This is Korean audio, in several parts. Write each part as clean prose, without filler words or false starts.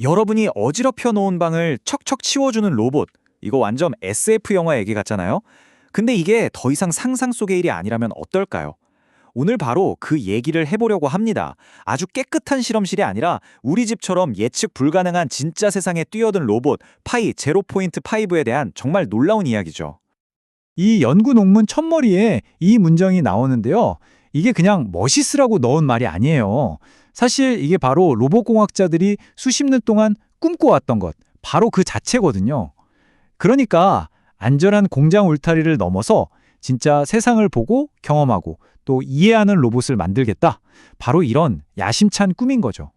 여러분이 어지럽혀 놓은 방을 척척 치워주는 로봇. 이거 완전 SF 영화 얘기 같잖아요? 근데 이게 더 이상 상상 속의 일이 아니라면 어떨까요? 오늘 바로 그 얘기를 해보려고 합니다. 아주 깨끗한 실험실이 아니라 우리 집처럼 예측 불가능한 진짜 세상에 뛰어든 로봇 파이 제로포인트 5에 대한 정말 놀라운 이야기죠. 이 연구 논문 첫머리에 이 문장이 나오는데요. 이게 그냥 멋있으라고 넣은 말이 아니에요. 사실 이게 바로 로봇공학자들이 수십 년 동안 꿈꿔왔던 것, 바로 그 자체거든요. 그러니까 안전한 공장 울타리를 넘어서 진짜 세상을 보고 경험하고 또 이해하는 로봇을 만들겠다. 바로 이런 야심찬 꿈인 거죠.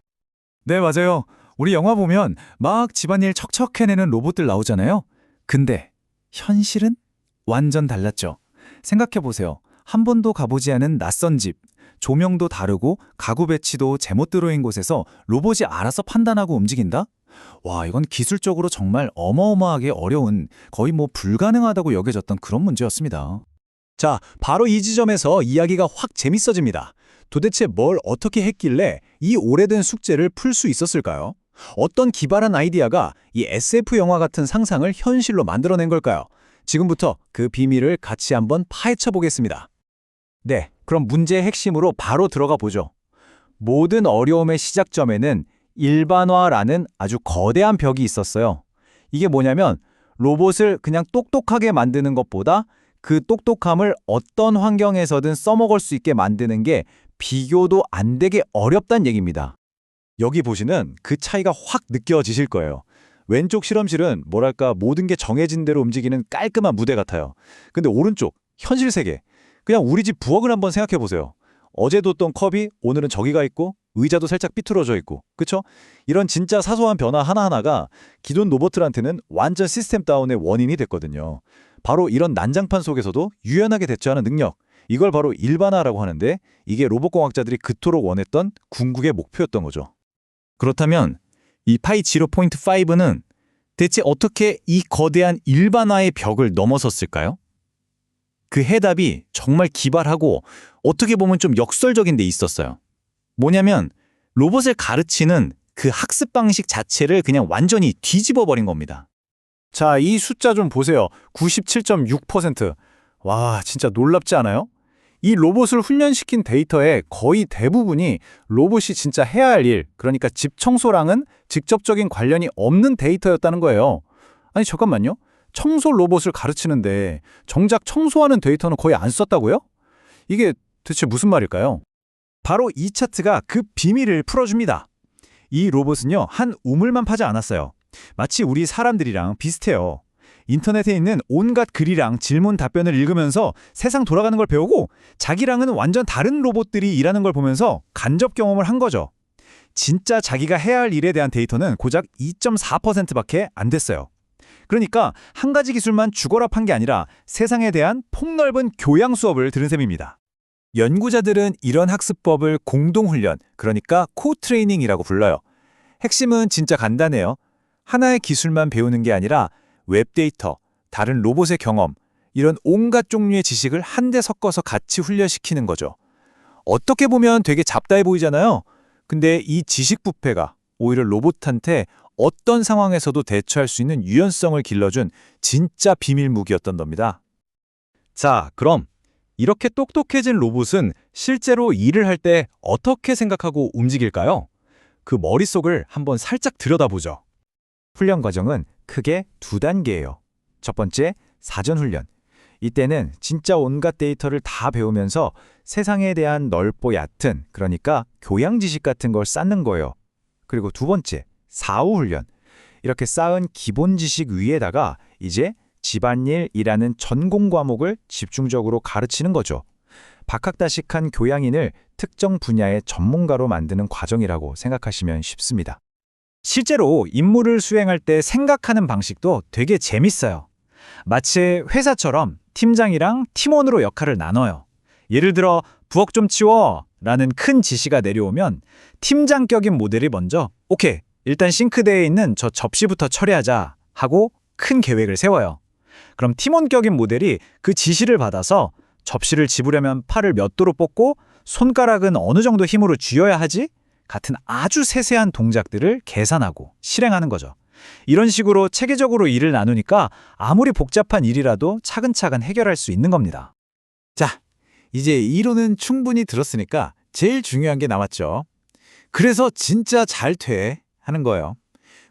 네, 맞아요. 우리 영화 보면 막 집안일 척척 해내는 로봇들 나오잖아요. 근데 현실은 완전 달랐죠. 생각해보세요. 한 번도 가보지 않은 낯선 집, 조명도 다르고 가구 배치도 제못 들어인 곳에서 로봇이 알아서 판단하고 움직인다? 와, 이건 기술적으로 정말 어마어마하게 어려운, 거의 불가능하다고 여겨졌던 그런 문제였습니다. 자, 바로 이 지점에서 이야기가 확 재밌어집니다. 도대체 뭘 어떻게 했길래 이 오래된 숙제를 풀 수 있었을까요? 어떤 기발한 아이디어가 이 SF 영화 같은 상상을 현실로 만들어낸 걸까요? 지금부터 그 비밀을 같이 한번 파헤쳐 보겠습니다. 네, 그럼 문제의 핵심으로 바로 들어가 보죠. 모든 어려움의 시작점에는 일반화라는 아주 거대한 벽이 있었어요. 이게 뭐냐면 로봇을 그냥 똑똑하게 만드는 것보다 그 똑똑함을 어떤 환경에서든 써먹을 수 있게 만드는 게 비교도 안 되게 어렵다는 얘기입니다. 여기 보시는 그 차이가 확 느껴지실 거예요. 왼쪽 실험실은 뭐랄까 모든 게 정해진 대로 움직이는 깔끔한 무대 같아요. 근데 오른쪽, 현실 세계. 그냥 우리 집 부엌을 한번 생각해 보세요. 어제 뒀던 컵이 오늘은 저기가 있고 의자도 살짝 삐뚤어져 있고, 그쵸? 이런 진짜 사소한 변화 하나하나가 기존 로봇들한테는 완전 시스템 다운의 원인이 됐거든요. 바로 이런 난장판 속에서도 유연하게 대처하는 능력, 이걸 바로 일반화라고 하는데 이게 로봇공학자들이 그토록 원했던 궁극의 목표였던 거죠. 그렇다면 이 파이 지로 포인트 5는 대체 어떻게 이 거대한 일반화의 벽을 넘어섰을까요? 그 해답이 정말 기발하고 어떻게 보면 좀 역설적인 데 있었어요. 뭐냐면 로봇을 가르치는 그 학습 방식 자체를 그냥 완전히 뒤집어 버린 겁니다. 자, 이 숫자 좀 보세요. 97.6%. 와, 진짜 놀랍지 않아요? 이 로봇을 훈련시킨 데이터의 거의 대부분이 로봇이 진짜 해야 할 일, 그러니까 집 청소랑은 직접적인 관련이 없는 데이터였다는 거예요. 아니, 잠깐만요. 청소 로봇을 가르치는데 정작 청소하는 데이터는 거의 안 썼다고요? 이게 대체 무슨 말일까요? 바로 이 차트가 그 비밀을 풀어줍니다. 이 로봇은요, 한 우물만 파지 않았어요. 마치 우리 사람들이랑 비슷해요. 인터넷에 있는 온갖 글이랑 질문 답변을 읽으면서 세상 돌아가는 걸 배우고 자기랑은 완전 다른 로봇들이 일하는 걸 보면서 간접 경험을 한 거죠. 진짜 자기가 해야 할 일에 대한 데이터는 고작 2.4%밖에 안 됐어요. 그러니까 한 가지 기술만 죽어라 판 게 아니라 세상에 대한 폭넓은 교양 수업을 들은 셈입니다. 연구자들은 이런 학습법을 공동훈련, 그러니까 코트레이닝이라고 불러요. 핵심은 진짜 간단해요. 하나의 기술만 배우는 게 아니라 웹데이터, 다른 로봇의 경험, 이런 온갖 종류의 지식을 한데 섞어서 같이 훈련시키는 거죠. 어떻게 보면 되게 잡다해 보이잖아요. 근데 이 지식 부패가 오히려 로봇한테 어떤 상황에서도 대처할 수 있는 유연성을 길러준 진짜 비밀 무기였던 겁니다. 자, 그럼 이렇게 똑똑해진 로봇은 실제로 일을 할 때 어떻게 생각하고 움직일까요? 그 머릿속을 한번 살짝 들여다보죠. 훈련 과정은 크게 두 단계예요. 첫 번째, 사전 훈련. 이때는 진짜 온갖 데이터를 다 배우면서 세상에 대한 넓고 얕은, 그러니까 교양 지식 같은 걸 쌓는 거예요. 그리고 두 번째, 사후 훈련. 이렇게 쌓은 기본 지식 위에다가 이제 집안일이라는 전공 과목을 집중적으로 가르치는 거죠. 박학다식한 교양인을 특정 분야의 전문가로 만드는 과정이라고 생각하시면 쉽습니다. 실제로 임무를 수행할 때 생각하는 방식도 되게 재밌어요. 마치 회사처럼 팀장이랑 팀원으로 역할을 나눠요. 예를 들어 부엌 좀 치워 라는 큰 지시가 내려오면 팀장격인 모델이 먼저 오케이, 일단 싱크대에 있는 저 접시부터 처리하자 하고 큰 계획을 세워요. 그럼 팀원격인 모델이 그 지시를 받아서 접시를 집으려면 팔을 몇 도로 뻗고 손가락은 어느 정도 힘으로 쥐어야 하지? 같은 아주 세세한 동작들을 계산하고 실행하는 거죠. 이런 식으로 체계적으로 일을 나누니까 아무리 복잡한 일이라도 차근차근 해결할 수 있는 겁니다. 자, 이제 이론은 충분히 들었으니까 제일 중요한 게 남았죠. 그래서 진짜 잘 돼 하는 거예요.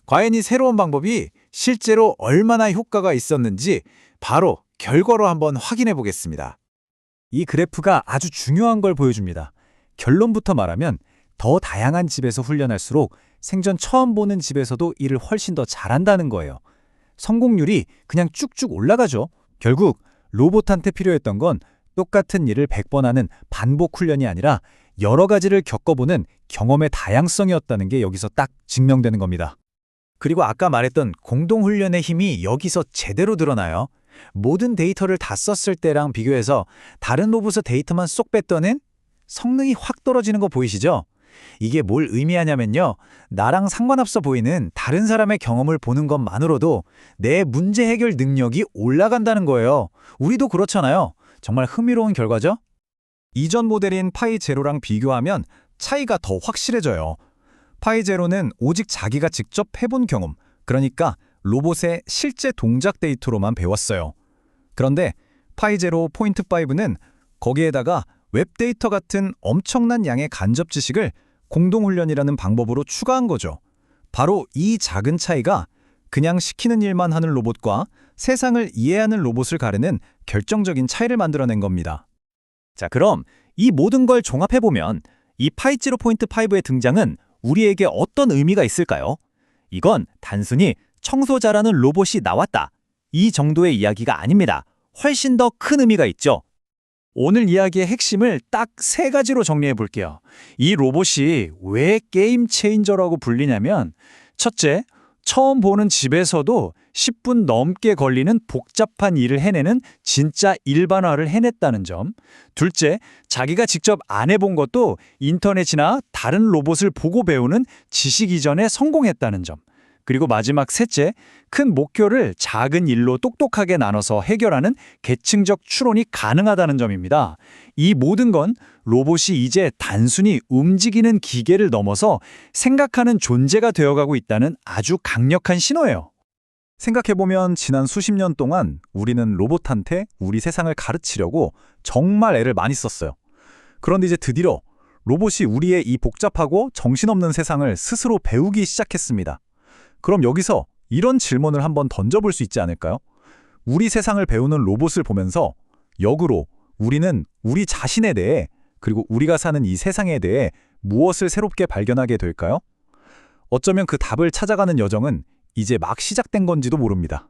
과연 이 새로운 방법이 실제로 얼마나 효과가 있었는지 바로 결과로 한번 확인해 보겠습니다. 이 그래프가 아주 중요한 걸 보여줍니다. 결론부터 말하면 더 다양한 집에서 훈련할수록 생전 처음 보는 집에서도 일을 훨씬 더 잘한다는 거예요. 성공률이 그냥 쭉쭉 올라가죠. 결국 로봇한테 필요했던 건 똑같은 일을 100번 하는 반복 훈련이 아니라 여러 가지를 겪어보는 경험의 다양성이었다는 게 여기서 딱 증명되는 겁니다. 그리고 아까 말했던 공동훈련의 힘이 여기서 제대로 드러나요. 모든 데이터를 다 썼을 때랑 비교해서 다른 로봇의 데이터만 쏙 뺐더니 성능이 확 떨어지는 거 보이시죠? 이게 뭘 의미하냐면요. 나랑 상관없어 보이는 다른 사람의 경험을 보는 것만으로도 내 문제 해결 능력이 올라간다는 거예요. 우리도 그렇잖아요. 정말 흥미로운 결과죠? 이전 모델인 파이제로랑 비교하면 차이가 더 확실해져요. 파이제로는 오직 자기가 직접 해본 경험, 그러니까 로봇의 실제 동작 데이터로만 배웠어요. 그런데 파이제로 포인트 5는 거기에다가 웹데이터 같은 엄청난 양의 간접 지식을 공동훈련이라는 방법으로 추가한 거죠. 바로 이 작은 차이가 그냥 시키는 일만 하는 로봇과 세상을 이해하는 로봇을 가르는 결정적인 차이를 만들어낸 겁니다. 자, 그럼 이 모든 걸 종합해보면 이 파이제로 포인트 5의 등장은 우리에게 어떤 의미가 있을까요? 이건 단순히 청소 잘하는 로봇이 나왔다. 이 정도의 이야기가 아닙니다. 훨씬 더 큰 의미가 있죠. 오늘 이야기의 핵심을 딱 3가지로 정리해 볼게요. 이 로봇이 왜 게임 체인저라고 불리냐면, 첫째, 처음 보는 집에서도 10분 넘게 걸리는 복잡한 일을 해내는 진짜 일반화를 해냈다는 점. 둘째, 자기가 직접 안 해본 것도 인터넷이나 다른 로봇을 보고 배우는 지식 이전에 성공했다는 점. 그리고 마지막 셋째, 큰 목표를 작은 일로 똑똑하게 나눠서 해결하는 계층적 추론이 가능하다는 점입니다. 이 모든 건 로봇이 이제 단순히 움직이는 기계를 넘어서 생각하는 존재가 되어가고 있다는 아주 강력한 신호예요. 생각해보면 지난 수십 년 동안 우리는 로봇한테 우리 세상을 가르치려고 정말 애를 많이 썼어요. 그런데 이제 드디어 로봇이 우리의 이 복잡하고 정신없는 세상을 스스로 배우기 시작했습니다. 그럼 여기서 이런 질문을 한번 던져볼 수 있지 않을까요? 우리 세상을 배우는 로봇을 보면서 역으로 우리는 우리 자신에 대해 그리고 우리가 사는 이 세상에 대해 무엇을 새롭게 발견하게 될까요? 어쩌면 그 답을 찾아가는 여정은 이제 막 시작된 건지도 모릅니다.